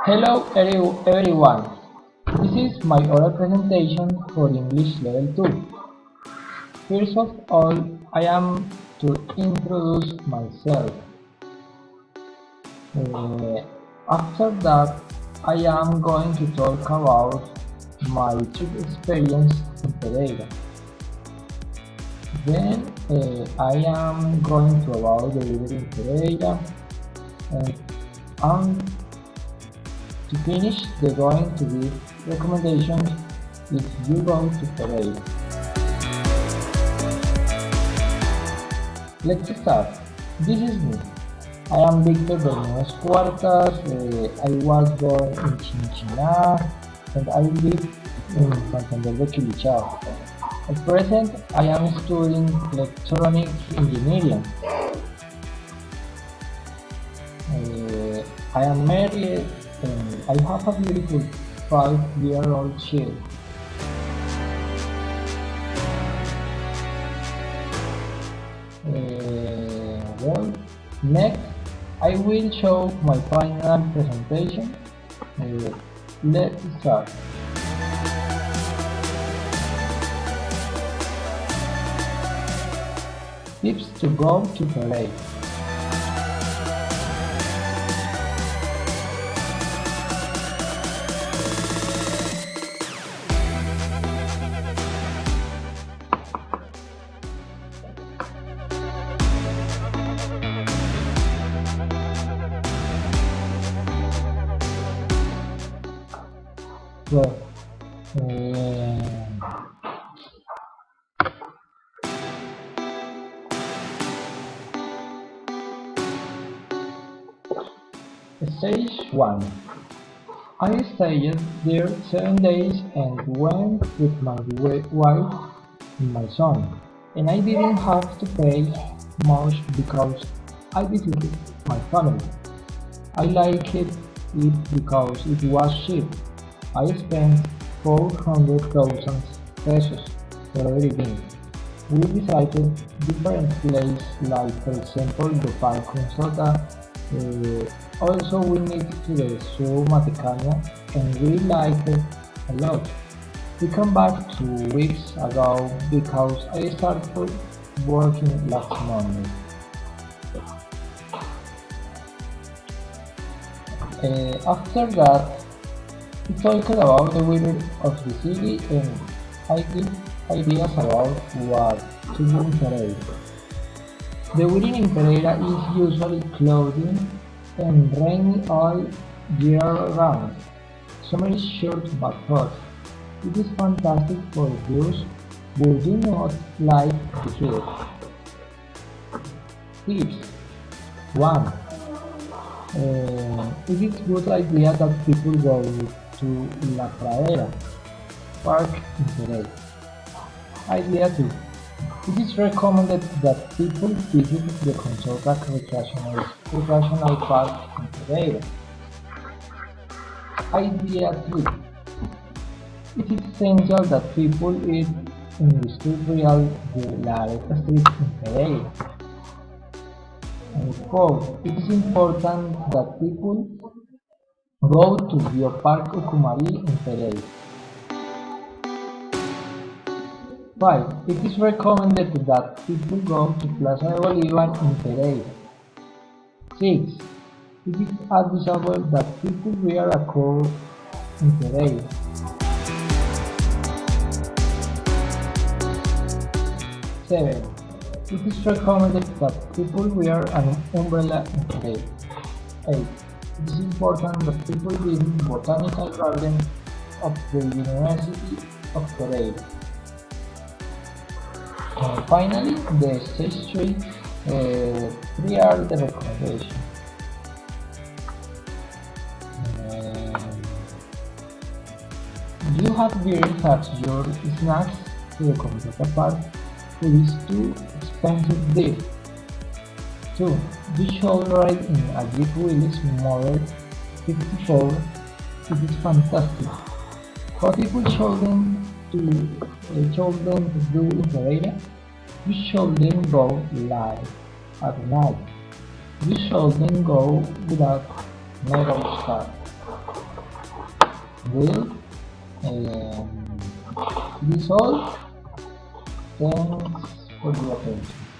Hello everyone. This is my oral presentation for English Level 2. First of all, I am to introduce myself. After that, I am going to talk about my trip experience in Pereira. Then I am going to about the living in Pereira, and to finish, they're going to give recommendations if you go to Pereira. Let's start. This is me. I am Bermudez Cuartas. I was born in Chinchiná and I live in Santander de Quilichao. At present, I am studying electronic engineering. I am married and I have a beautiful 5-year-old child. Well, next I will show my final presentation. Let's start. Tips to go to Pereira. Well, Stage 1. I stayed there 7 days and went with my wife and my son, and I didn't have to pay much because I visited my family. I liked it because it was cheap. I spent 400,000 pesos for everything. We visited different places like for example the Park Consulta. Also we went to the Zoo Matecana and we liked it a lot. We came back 2 weeks ago because I started working last Monday. After that, we talked about the weather of the city and I give ideas about what to do in Pereira. The weather in Pereira is usually cloudy and rainy all year round. Summer is short but hot. It is fantastic for those who do not like the heat. Tips 1. It is a good idea that people go to La Pradera Park in Pereira. Idea 2. It is recommended that people visit the Consulta Recreational Park in Pereira. Idea 3. It is essential that people eat in the street real de la Areta Street in Pereira. And 4. It is important that people go to Biopark Ucumari in Pereira. 5. It is recommended that people go to Plaza de Bolívar in Pereira. 6. It is advisable that people wear a coat in Pereira. 7. It is recommended that people wear an umbrella in Pereira. 8. It is important that people visit the Botanical Garden of the University of Pereira. And finally, the stage 3 are the recommendations. You have beers as your snacks to the Consulta Park. It is too expensive there. 2. You should ride in a Jeep Willys Model 54. It is fantastic. What people shouldn't do in Pereira? You shouldn't go live at night. You shouldn't go without never start. Well, this all. Thanks for the attention.